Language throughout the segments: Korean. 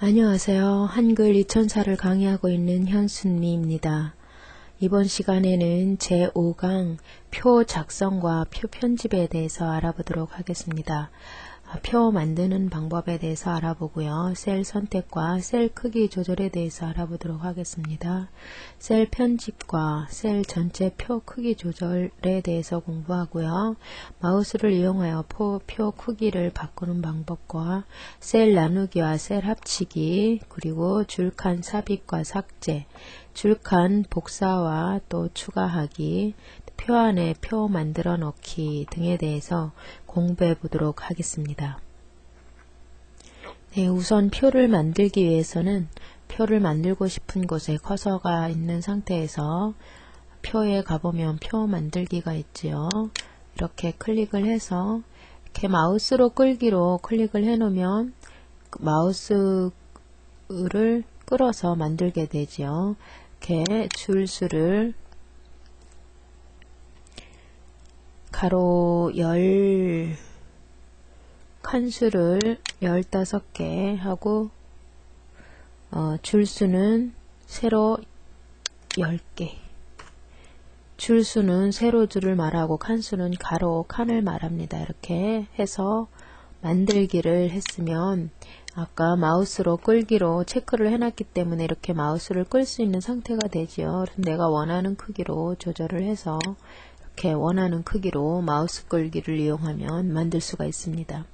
안녕하세요. 한글 2000사를 강의하고 있는 현순미입니다. 이번 시간에는 제5강 표 작성과 표 편집에 대해서 알아보도록 하겠습니다. 표 만드는 방법에 대해서 알아보고요. 셀 선택과 셀 크기 조절에 대해서 알아보도록 하겠습니다. 셀 편집과 셀 전체 표 크기 조절에 대해서 공부하고요. 마우스를 이용하여 표 크기를 바꾸는 방법과 셀 나누기와 셀 합치기, 그리고 줄칸 삽입과 삭제, 줄칸 복사와 또 추가하기, 표 안에 표 만들어 넣기 등에 대해서 공부해 보도록 하겠습니다. 네, 우선 표를 만들기 위해서는 표를 만들고 싶은 곳에 커서가 있는 상태에서 표에 가보면 표 만들기가 있지요. 이렇게 클릭을 해서 이렇게 마우스로 끌기로 클릭을 해 놓으면 마우스를 끌어서 만들게 되지요. 이렇게 줄수를 가로 칸수를 15개 하고 줄수는 세로 10개, 줄수는 세로줄을 말하고 칸수는 가로 칸을 말합니다. 이렇게 해서 만들기를 했으면 아까 마우스로 끌기로 체크를 해놨기 때문에 이렇게 마우스를 끌 수 있는 상태가 되지요. 내가 원하는 크기로 조절을 해서 이렇게 원하는 크기로 마우스 끌기를 이용하면 만들 수가 있습니다.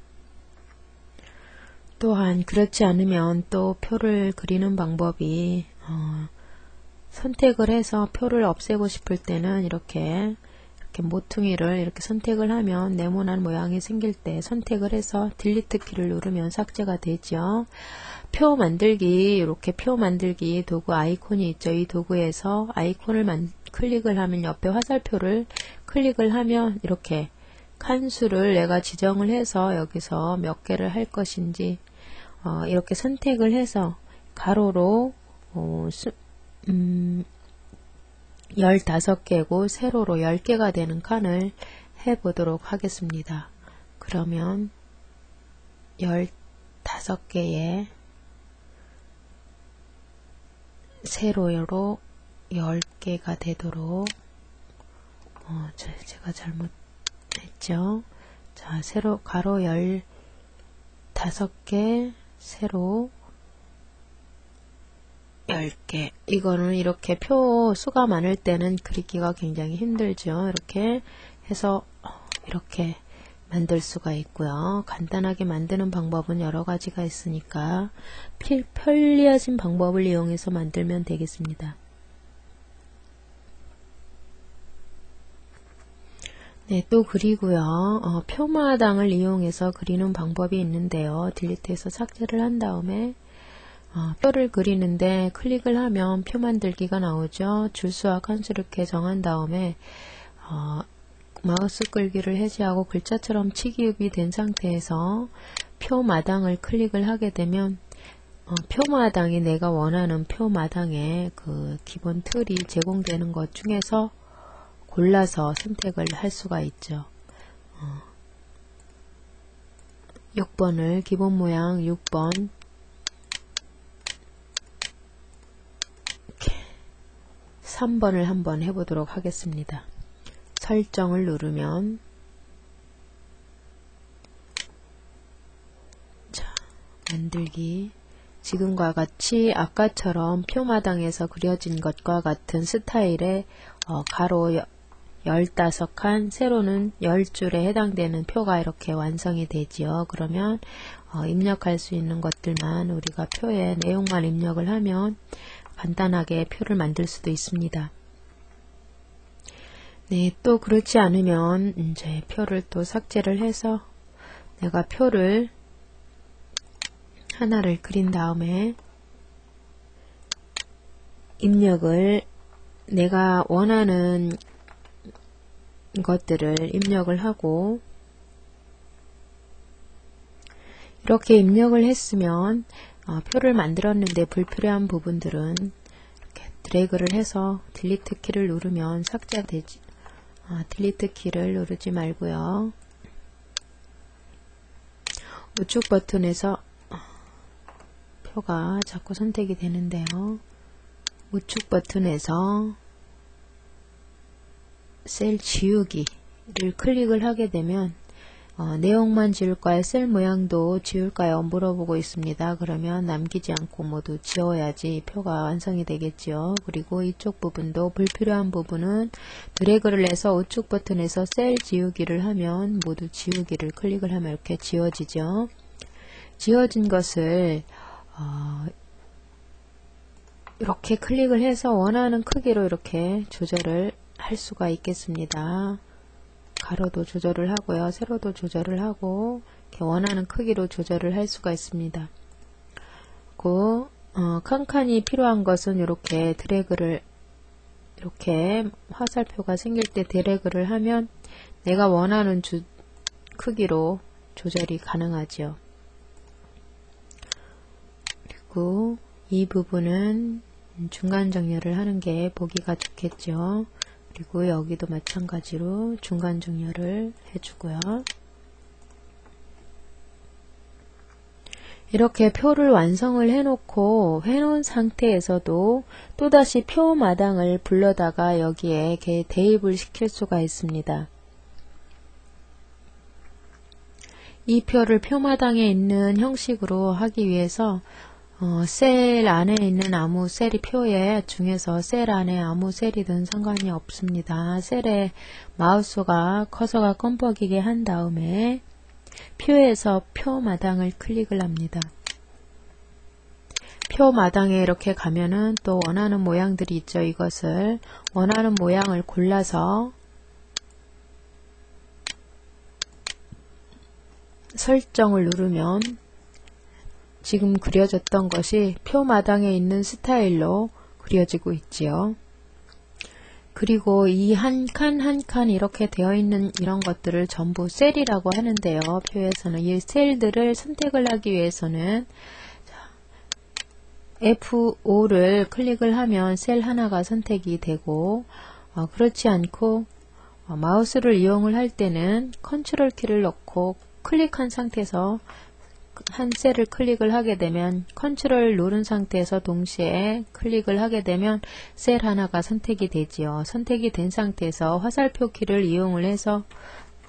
또한 그렇지 않으면 또 표를 그리는 방법이 선택을 해서 표를 없애고 싶을 때는 이렇게 모퉁이를 이렇게 선택을 하면 네모난 모양이 생길 때 선택을 해서 딜리트 키를 누르면 삭제가 되죠. 표 만들기, 이렇게 표 만들기 도구 아이콘이 있죠. 이 도구에서 아이콘을 클릭을 하면 옆에 화살표를 클릭을 하면 이렇게 칸수를 내가 지정을 해서 여기서 몇 개를 할 것인지 이렇게 선택을 해서 가로로 15개고 세로로 10개가 되는 칸을 해보도록 하겠습니다. 그러면 15개에 세로로 10개가 되도록 제가 잘못했죠. 자, 세로 가로 15개, 세로 10개. 이거는 이렇게 표 수가 많을 때는 그리기가 굉장히 힘들죠. 이렇게 해서 이렇게 만들 수가 있고요. 간단하게 만드는 방법은 여러 가지가 있으니까 편리해진 방법을 이용해서 만들면 되겠습니다. 네, 또 그리고요. 표마당을 이용해서 그리는 방법이 있는데요. 딜리트해서 삭제를 한 다음에 표를 그리는데 클릭을 하면 표 만들기가 나오죠. 줄수와 칸수를 이렇게 정한 다음에 마우스 끌기를 해제하고 글자처럼 치기읍이 된 상태에서 표마당을 클릭을 하게 되면 표마당이 내가 원하는 표마당에 그 기본 틀이 제공되는 것 중에서 골라서 선택을 할 수가 있죠. 6번을 기본 모양 6번 3번을 한번 해보도록 하겠습니다. 설정을 누르면 자, 만들기 지금과 같이 아까처럼 표마당에서 그려진 것과 같은 스타일의 가로 15칸, 세로는 10줄에 해당되는 표가 이렇게 완성이 되지요. 그러면 입력할 수 있는 것들만 우리가 표에 내용만 입력을 하면 간단하게 표를 만들 수도 있습니다. 네, 또 그렇지 않으면 이제 표를 또 삭제를 해서 내가 표를 하나를 그린 다음에 입력을 내가 원하는 것들을 입력을 하고 이렇게 입력을 했으면 표를 만들었는데 불필요한 부분들은 이렇게 드래그를 해서 딜리트 키를 누르면 삭제되지. 딜리트 키를 누르지 말고요. 우측 버튼에서 표가 자꾸 선택이 되는데요. 우측 버튼에서 셀 지우기를 클릭을 하게 되면 내용만 지울까요? 셀 모양도 지울까요? 물어보고 있습니다. 그러면 남기지 않고 모두 지워야지 표가 완성이 되겠죠. 그리고 이쪽 부분도 불필요한 부분은 드래그를 해서 우측 버튼에서 셀 지우기를 하면 모두 지우기를 클릭을 하면 이렇게 지워지죠. 지워진 것을 이렇게 클릭을 해서 원하는 크기로 이렇게 조절을 할 수가 있겠습니다. 가로도 조절을 하고요. 세로도 조절을 하고 이렇게 원하는 크기로 조절을 할 수가 있습니다. 그 칸칸이 필요한 것은 이렇게 드래그를 이렇게 화살표가 생길 때 드래그를 하면 내가 원하는 크기로 조절이 가능하죠. 그리고 이 부분은 중간 정렬을 하는 게 보기가 좋겠죠. 그리고 여기도 마찬가지로 중간 정렬을 해주고요. 이렇게 표를 완성을 해놓은 상태에서도 또다시 표 마당을 불러다가 여기에 대입을 시킬 수가 있습니다. 이 표를 표마당에 있는 형식으로 하기 위해서 셀 안에 있는 아무 셀이 표에 중에서 셀 안에 아무 셀이든 상관이 없습니다. 셀에 마우스가 커서가 껌뻑이게 한 다음에 표에서 표 마당을 클릭을 합니다. 표 마당에 이렇게 가면은 또 원하는 모양들이 있죠. 이것을 원하는 모양을 골라서 설정을 누르면 지금 그려졌던 것이 표 마당에 있는 스타일로 그려지고 있지요. 그리고 이 한 칸 한 칸 이렇게 되어 있는 이런 것들을 전부 셀이라고 하는데요. 표에서는 이 셀들을 선택을 하기 위해서는 F5를 클릭을 하면 셀 하나가 선택이 되고 그렇지 않고 마우스를 이용을 할 때는 컨트롤 키를 넣고 클릭한 상태에서 한 셀을 클릭을 하게 되면 컨트롤 누른 상태에서 동시에 클릭을 하게 되면 셀 하나가 선택이 되지요. 선택이 된 상태에서 화살표 키를 이용을 해서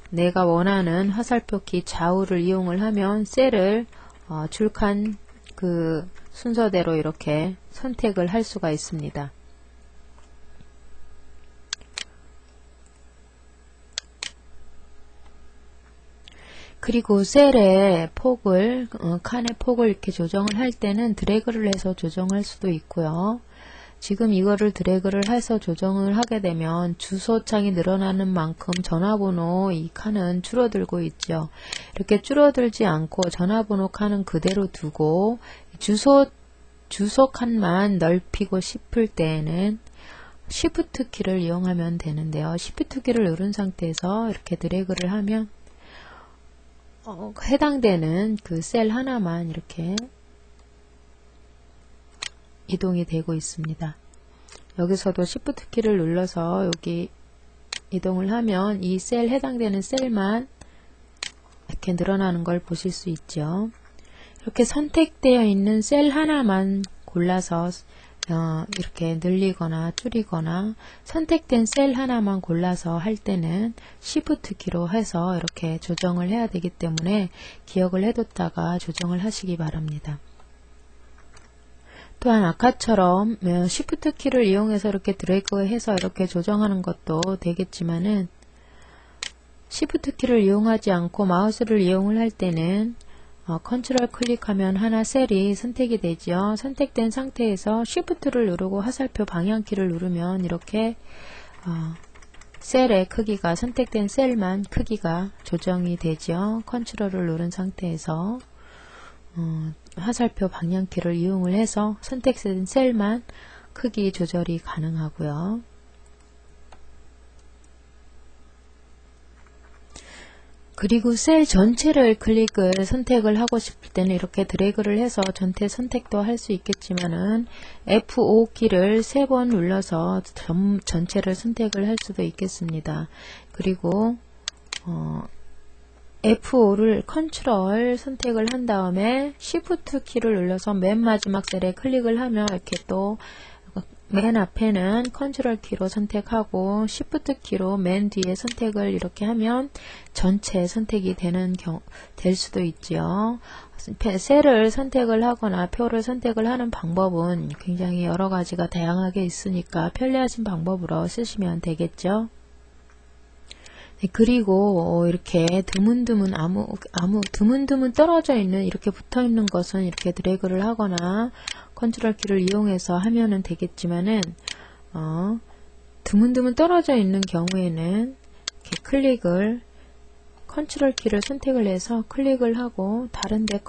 내가 원하는 화살표 키 좌우를 이용을 하면 셀을 줄칸 그 순서대로 이렇게 선택을 할 수가 있습니다. 그리고 셀의 폭을 칸의 폭을 이렇게 조정을 할 때는 드래그를 해서 조정할 수도 있고요. 지금 이거를 드래그를 해서 조정을 하게 되면 주소창이 늘어나는 만큼 전화번호 이 칸은 줄어들고 있죠. 이렇게 줄어들지 않고 전화번호 칸은 그대로 두고 주소 칸만 넓히고 싶을 때에는 Shift 키를 이용하면 되는데요. Shift 키를 누른 상태에서 이렇게 드래그를 하면 해당되는 그 셀 하나만 이렇게 이동이 되고 있습니다. 여기서도 Shift 키를 눌러서 여기 이동을 하면 이 셀 해당되는 셀만 이렇게 늘어나는 걸 보실 수 있죠. 이렇게 선택되어 있는 셀 하나만 골라서 이렇게 늘리거나 줄이거나 선택된 셀 하나만 골라서 할 때는 Shift 키로 해서 이렇게 조정을 해야 되기 때문에 기억을 해뒀다가 조정을 하시기 바랍니다. 또한 아까처럼 Shift 키를 이용해서 이렇게 드래그해서 이렇게 조정하는 것도 되겠지만은 Shift 키를 이용하지 않고 마우스를 이용을 할 때는 컨트롤 클릭하면 하나 셀이 선택이 되죠. 선택된 상태에서 Shift를 누르고 화살표 방향키를 누르면 이렇게 셀의 크기가 선택된 셀만 크기가 조정이 되죠. 컨트롤을 누른 상태에서 화살표 방향키를 이용을 해서 선택된 셀만 크기 조절이 가능하고요. 그리고 셀 전체를 선택을 하고 싶을 때는 이렇게 드래그를 해서 전체 선택도 할 수 있겠지만은 F5 키를 3번 눌러서 전체를 선택을 할 수도 있겠습니다. 그리고 F5를 컨트롤 선택을 한 다음에 Shift 키를 눌러서 맨 마지막 셀에 클릭을 하면 이렇게 또 맨 앞에는 컨트롤 키로 선택하고 Shift 키로 맨 뒤에 선택을 이렇게 하면 전체 선택이 될 수도 있죠. 셀을 선택을 하거나 표를 선택을 하는 방법은 굉장히 여러 가지가 다양하게 있으니까 편리하신 방법으로 쓰시면 되겠죠. 네, 그리고 이렇게 드문드문 드문드문 떨어져 있는 이렇게 붙어 있는 것은 이렇게 드래그를 하거나 컨트롤 키를 이용해서 하면은 되겠지만은 드문드문 떨어져 있는 경우에는 이렇게 컨트롤 키를 선택을 해서 클릭을 하고 다른데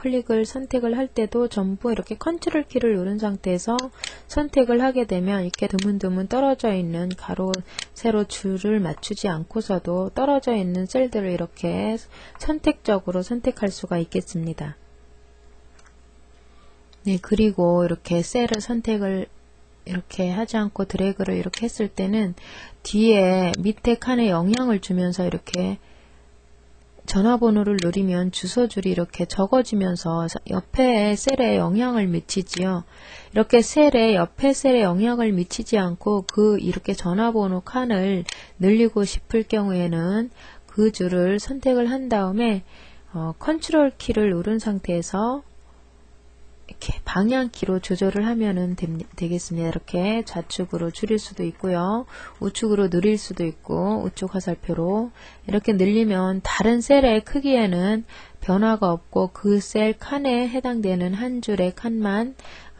선택을 할 때도 전부 이렇게 컨트롤 키를 누른 상태에서 선택을 하게 되면 이렇게 드문드문 떨어져 있는 가로 세로 줄을 맞추지 않고서도 떨어져 있는 셀들을 이렇게 선택적으로 선택할 수가 있겠습니다. 네, 그리고 이렇게 셀을 선택을 이렇게 하지 않고 드래그를 이렇게 했을 때는 뒤에 밑에 칸에 영향을 주면서 이렇게 전화번호를 누르면 주소줄이 이렇게 적어지면서 옆에 셀에 영향을 미치지요. 이렇게 옆에 셀에 영향을 미치지 않고 이렇게 전화번호 칸을 늘리고 싶을 경우에는 그 줄을 선택을 한 다음에 컨트롤 키를 누른 상태에서 이렇게 방향키로 조절을 하면 되겠습니다. 이렇게 좌측으로 줄일 수도 있고요. 우측으로 늘릴 수도 있고 우측 화살표로 이렇게 늘리면 다른 셀의 크기에는 변화가 없고 그 셀 칸에 해당되는 한 줄의 칸만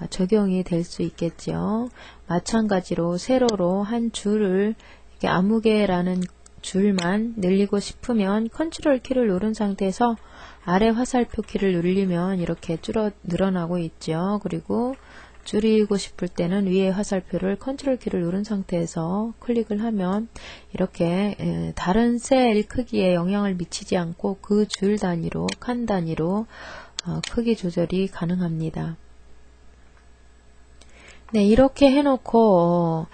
적용이 될 수 있겠죠. 마찬가지로 세로로 한 줄을 이렇게 아무개라는 줄만 늘리고 싶으면 컨트롤 키를 누른 상태에서 아래 화살표 키를 누르면 이렇게 늘어나고 있죠. 그리고 줄이고 싶을 때는 위에 화살표를 컨트롤 키를 누른 상태에서 클릭을 하면 이렇게 다른 셀 크기에 영향을 미치지 않고 그 줄 단위로 칸 단위로 크기 조절이 가능합니다. 네, 이렇게 해놓고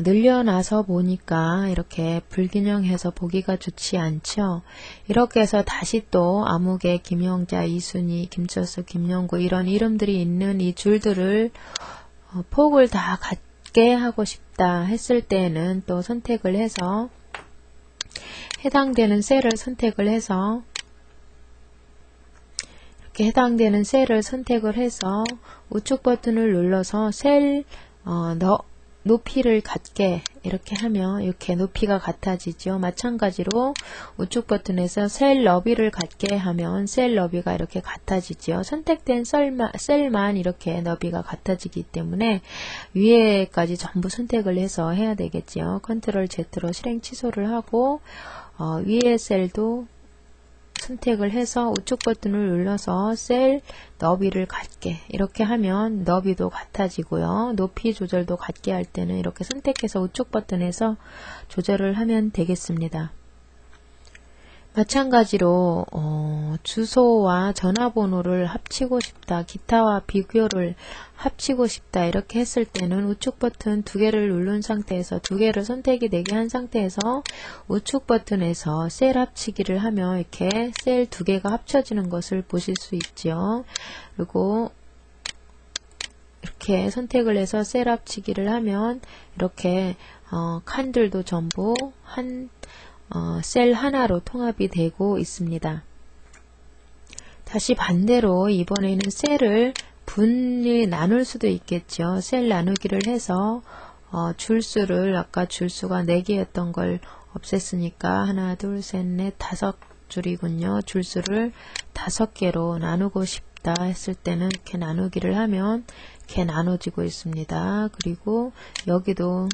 늘려놔서 보니까 이렇게 불균형해서 보기가 좋지 않죠. 이렇게 해서 다시 또 아무개, 김영자, 이순희, 김철수, 김영구 이런 이름들이 있는 이 줄들을 폭을 다 같게 하고 싶다 했을 때는 또 선택을 해서 해당되는 셀을 선택을 해서 이렇게 해당되는 셀을 선택을 해서 우측 버튼을 눌러서 셀 높이를 같게 이렇게 하면 이렇게 높이가 같아지죠. 마찬가지로 우측 버튼에서 셀 너비를 같게 하면 셀 너비가 이렇게 같아지죠. 선택된 셀만 이렇게 너비가 같아지기 때문에 위에까지 전부 선택을 해서 해야 되겠죠. 컨트롤 Z로 실행 취소를 하고 위에 셀도 선택을 해서 우측 버튼을 눌러서 셀 너비를 같게 이렇게 하면 너비도 같아지고요. 높이 조절도 같게 할 때는 이렇게 선택해서 우측 버튼에서 조절을 하면 되겠습니다. 마찬가지로 주소와 전화번호를 합치고 싶다, 기타와 비교를 합치고 싶다 이렇게 했을 때는 우측 버튼 두 개를 누른 상태에서 두 개를 선택이 되게 한 상태에서 우측 버튼에서 셀 합치기를 하면 이렇게 셀 두 개가 합쳐지는 것을 보실 수 있죠. 그리고 이렇게 선택을 해서 셀 합치기를 하면 이렇게 칸들도 전부 셀 하나로 통합이 되고 있습니다. 다시 반대로 이번에는 셀을 분리 나눌 수도 있겠죠. 셀 나누기를 해서 줄수를 아까 줄수가 4개였던 걸 없앴으니까 하나, 둘, 셋, 넷, 5줄이군요. 줄수를 5개로 나누고 싶다 했을 때는 이렇게 나누기를 하면 이렇게 나눠지고 있습니다. 그리고 여기도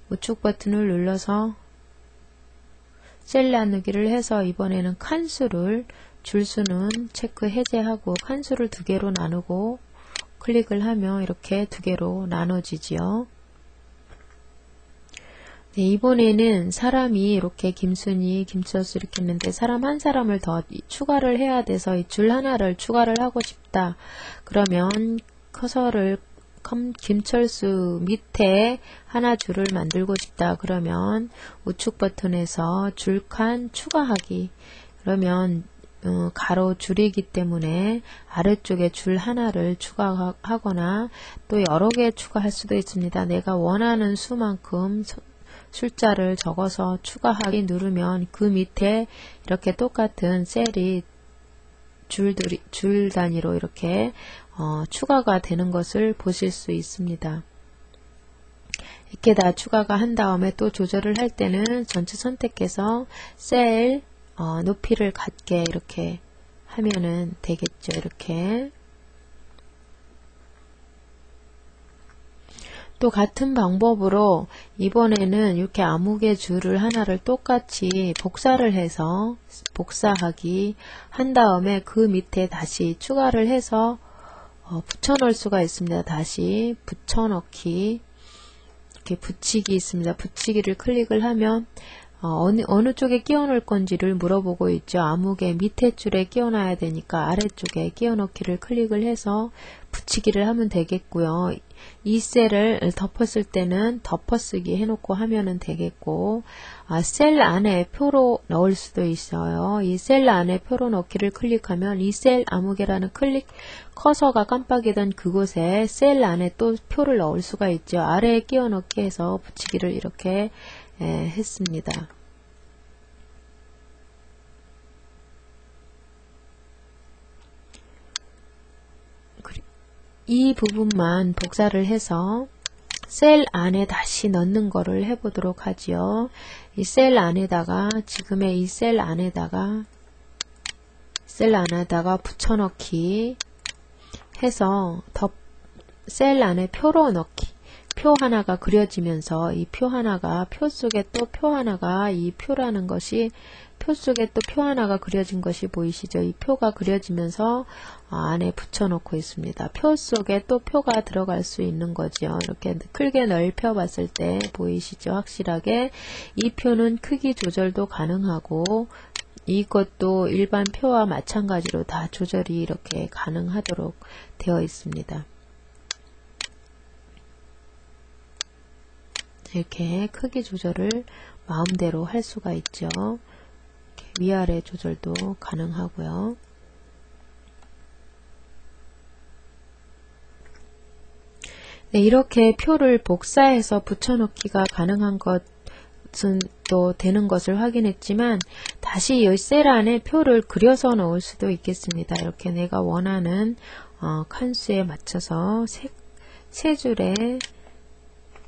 우측 버튼을 눌러서 셀 나누기를 해서 이번에는 칸수를 줄수는 체크 해제하고 칸수를 2개로 나누고 클릭을 하면 이렇게 2개로 나눠지지요. 네, 이번에는 사람이 이렇게 김순희, 김철수 이렇게 있는데 사람 한 사람을 더 추가를 해야 돼서 이 줄 하나를 추가를 하고 싶다. 그러면 커서를 김철수 밑에 하나 줄을 만들고 싶다. 그러면 우측 버튼에서 줄칸 추가하기. 그러면 가로 줄이기 때문에 아래쪽에 줄 하나를 추가하거나 또 여러 개 추가할 수도 있습니다. 내가 원하는 수만큼 숫자를 적어서 추가하기 누르면 그 밑에 이렇게 똑같은 셀이 줄 단위로 이렇게 추가가 되는 것을 보실 수 있습니다. 이렇게 다 추가가 한 다음에 또 조절을 할 때는 전체 선택해서 셀 높이를 같게 이렇게 하면은 되겠죠. 이렇게 또 같은 방법으로 이번에는 이렇게 암흑의 줄을 하나를 똑같이 복사를 해서 복사하기 한 다음에 그 밑에 다시 추가를 해서 붙여 넣을 수가 있습니다. 다시 붙여넣기 이렇게 붙이기 있습니다. 붙이기를 클릭을 하면 어느 쪽에 끼워 넣을 건지를 물어보고 있죠. 암흑의 밑에 줄에 끼워 놔야 되니까 아래쪽에 끼워 넣기를 클릭을 해서 붙이기를 하면 되겠고요. 이 셀을 덮었을 때는 덮어쓰기 해놓고 하면은 되겠고, 셀 안에 표로 넣을 수도 있어요. 이 셀 안에 표로 넣기를 클릭하면 이 셀 암흑이라는 커서가 깜빡이던 그곳에 셀 안에 또 표를 넣을 수가 있죠. 아래에 끼워 넣기 해서 붙이기를 이렇게 했습니다. 이 부분만 복사를 해서 셀 안에 다시 넣는 거를 해보도록 하지요. 이 셀 안에다가 지금의 이 셀 안에다가 붙여넣기 해서 셀 안에 표로 넣기, 표 하나가 그려지면서 이 표 하나가 표 속에 또 표 하나가 이 표라는 것이 표 속에 또 표 하나가 그려진 것이 보이시죠? 이 표가 그려지면서 안에 붙여놓고 있습니다. 표 속에 또 표가 들어갈 수 있는 거죠. 이렇게 크게 넓혀 봤을 때 보이시죠? 확실하게 이 표는 크기 조절도 가능하고 이것도 일반 표와 마찬가지로 다 조절이 이렇게 가능하도록 되어 있습니다. 이렇게 크기 조절을 마음대로 할 수가 있죠. 이렇게 위아래 조절도 가능하고요. 네, 이렇게 표를 복사해서 붙여넣기가 가능한 것은 또 되는 것을 확인했지만 다시 이 셀 안에 표를 그려서 넣을 수도 있겠습니다. 이렇게 내가 원하는 칸수에 맞춰서 세 줄에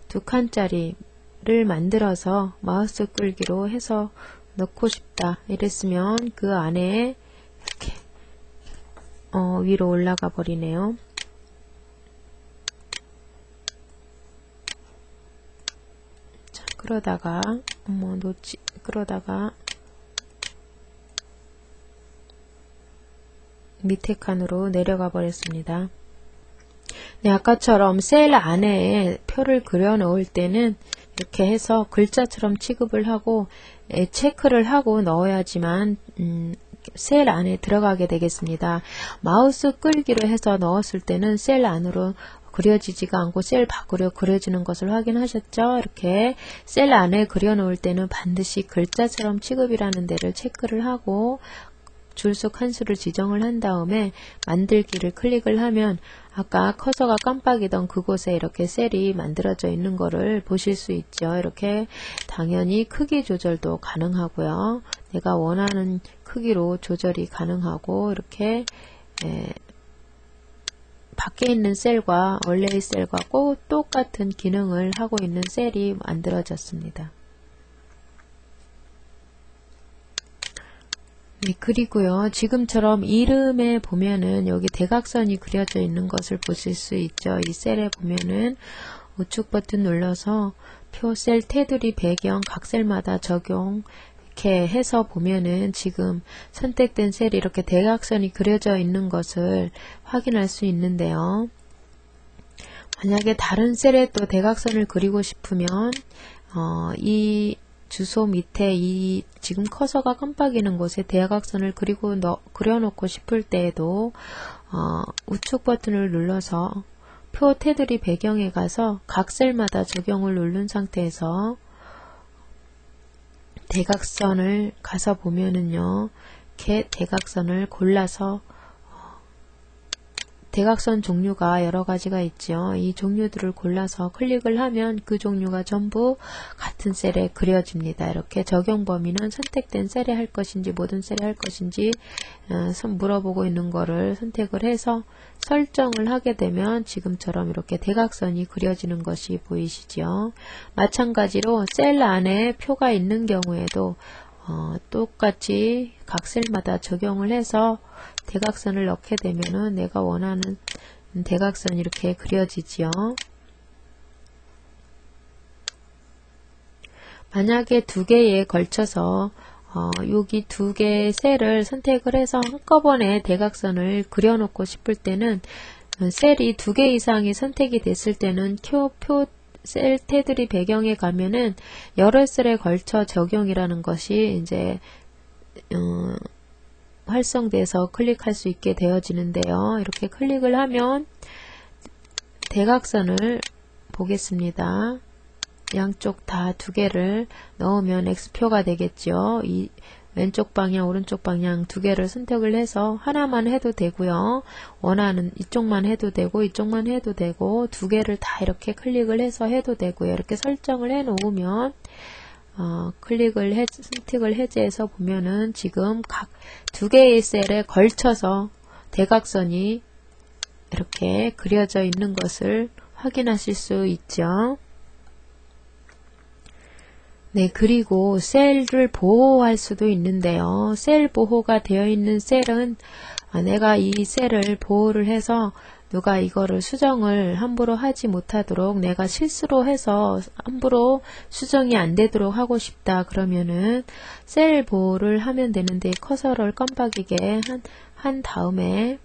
2칸짜리를 만들어서 마우스 끌기로 해서 넣고 싶다 이랬으면 그 안에 이렇게 위로 올라가 버리네요. 자, 그러다가 그러다가 밑에 칸으로 내려가 버렸습니다. 네, 아까처럼 셀 안에 표를 그려 넣을 때는 이렇게 해서 글자처럼 취급을 하고 체크를 하고 넣어야지만 셀 안에 들어가게 되겠습니다. 마우스 끌기로 해서 넣었을 때는 셀 안으로 그려지지가 않고 셀 밖으로 그려지는 것을 확인하셨죠? 이렇게 셀 안에 그려 놓을 때는 반드시 글자처럼 취급이라는 데를 체크를 하고 줄수 칸수를 지정을 한 다음에 만들기를 클릭을 하면 아까 커서가 깜빡이던 그곳에 이렇게 셀이 만들어져 있는 거를 보실 수 있죠. 이렇게 당연히 크기 조절도 가능하고요. 내가 원하는 크기로 조절이 가능하고 이렇게 밖에 있는 셀과 원래의 셀과 꼭 똑같은 기능을 하고 있는 셀이 만들어졌습니다. 네, 그리고요. 지금처럼 이름에 보면은 여기 대각선이 그려져 있는 것을 보실 수 있죠. 이 셀에 보면은 우측 버튼 눌러서 표 셀 테두리 배경 각 셀마다 적용 이렇게 해서 보면은 지금 선택된 셀이 이렇게 대각선이 그려져 있는 것을 확인할 수 있는데요. 만약에 다른 셀에 또 대각선을 그리고 싶으면 이 주소 밑에 이 지금 커서가 깜빡이는 곳에 대각선을 그려놓고 싶을 때에도 우측 버튼을 눌러서 표 테두리 배경에 가서 각 셀마다 적용을 누른 상태에서 대각선을 가서 보면은요. 이렇게 대각선을 골라서 대각선 종류가 여러 가지가 있죠. 이 종류들을 골라서 클릭을 하면 그 종류가 전부 같은 셀에 그려집니다. 이렇게 적용 범위는 선택된 셀에 할 것인지 모든 셀에 할 것인지 물어보고 있는 거를 선택을 해서 설정을 하게 되면 지금처럼 이렇게 대각선이 그려지는 것이 보이시죠. 마찬가지로 셀 안에 표가 있는 경우에도 똑같이 각 셀마다 적용을 해서 대각선을 넣게 되면은 내가 원하는 대각선이 이렇게 그려지지요. 만약에 두 개에 걸쳐서 여기 두 개의 셀을 선택을 해서 한꺼번에 대각선을 그려놓고 싶을 때는 셀이 두 개 이상이 선택이 됐을 때는 셀 테두리 배경에 가면은 여러 셀에 걸쳐 적용이라는 것이 이제 활성돼서 클릭할 수 있게 되어지는데요. 이렇게 클릭을 하면 대각선을 보겠습니다. 양쪽 다 두 개를 넣으면 X표가 되겠죠. 이 왼쪽 방향 오른쪽 방향 두 개를 선택을 해서 하나만 해도 되고요. 원하는 이쪽만 해도 되고 이쪽만 해도 되고 두 개를 다 이렇게 클릭을 해서 해도 되고요. 이렇게 설정을 해 놓으면 선택을 해제해서 보면은 지금 각 두 개의 셀에 걸쳐서 대각선이 이렇게 그려져 있는 것을 확인하실 수 있죠. 네, 그리고 셀을 보호할 수도 있는데요. 셀 보호가 되어 있는 셀은 내가 이 셀을 보호를 해서 누가 이거를 수정을 함부로 하지 못하도록 내가 실수로 해서 함부로 수정이 안 되도록 하고 싶다 그러면은 셀 보호를 하면 되는데 커서를 깜빡이게 한 다음에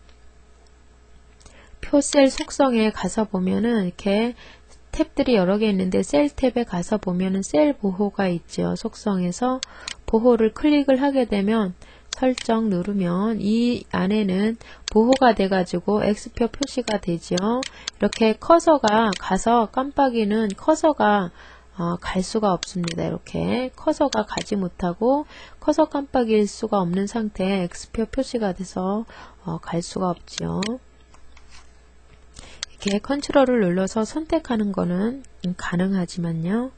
표셀 속성에 가서 보면은 이렇게 탭들이 여러 개 있는데 셀 탭에 가서 보면은 셀 보호가 있죠. 속성에서 보호를 클릭을 하게 되면 설정 누르면 이 안에는 보호가 돼가지고 X표 표시가 되죠. 이렇게 커서가 가서 깜빡이는 커서가 갈 수가 없습니다. 이렇게 커서가 가지 못하고 커서 깜빡일 수가 없는 상태에 X표 표시가 돼서 갈 수가 없죠. 이렇게 컨트롤을 눌러서 선택하는 거는 가능하지만요.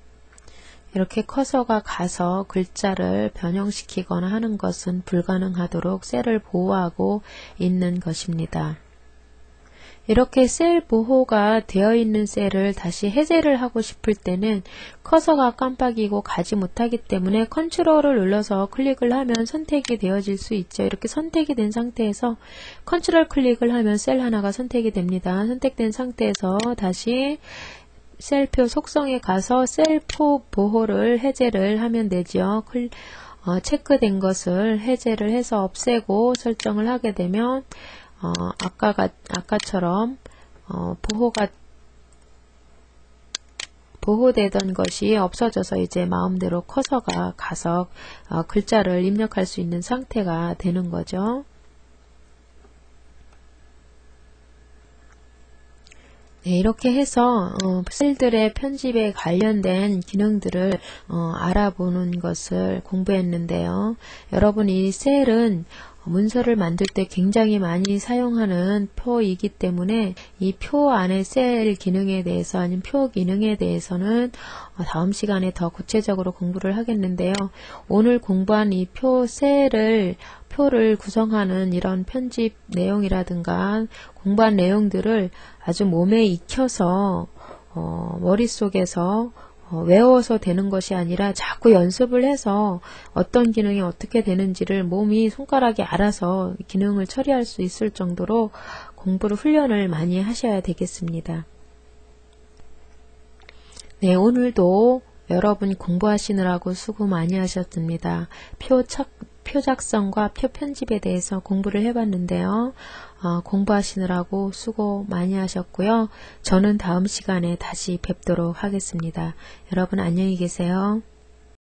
이렇게 커서가 가서 글자를 변형시키거나 하는 것은 불가능하도록 셀을 보호하고 있는 것입니다. 이렇게 셀 보호가 되어 있는 셀을 다시 해제를 하고 싶을 때는 커서가 깜빡이고 가지 못하기 때문에 컨트롤을 눌러서 클릭을 하면 선택이 되어질 수 있죠. 이렇게 선택이 된 상태에서 컨트롤 클릭을 하면 셀 하나가 선택이 됩니다. 선택된 상태에서 다시 셀표 속성에 가서 셀포 보호를 해제를 하면 되죠. 체크된 것을 해제를 해서 없애고 설정을 하게 되면 아까처럼 보호되던 것이 없어져서 이제 마음대로 커서가 가서 글자를 입력할 수 있는 상태가 되는 거죠. 네, 이렇게 해서 셀들의 편집에 관련된 기능들을 알아보는 것을 공부했는데요. 여러분 이 셀은 문서를 만들 때 굉장히 많이 사용하는 표이기 때문에 이 표 안에 셀 기능에 대해서 아니면 표 기능에 대해서는 다음 시간에 더 구체적으로 공부를 하겠는데요. 오늘 공부한 이 표를 구성하는 이런 편집 내용이라든가 공부한 내용들을 아주 몸에 익혀서 머릿속에서 외워서 되는 것이 아니라 자꾸 연습을 해서 어떤 기능이 어떻게 되는지를 몸이 손가락이 알아서 기능을 처리할 수 있을 정도로 공부를 훈련을 많이 하셔야 되겠습니다. 네, 오늘도 여러분 공부하시느라고 수고 많이 하셨습니다. 표 작성과 표 편집에 대해서 공부를 해봤는데요. 공부하시느라고 수고 많이 하셨고요. 저는 다음 시간에 다시 뵙도록 하겠습니다. 여러분 안녕히 계세요.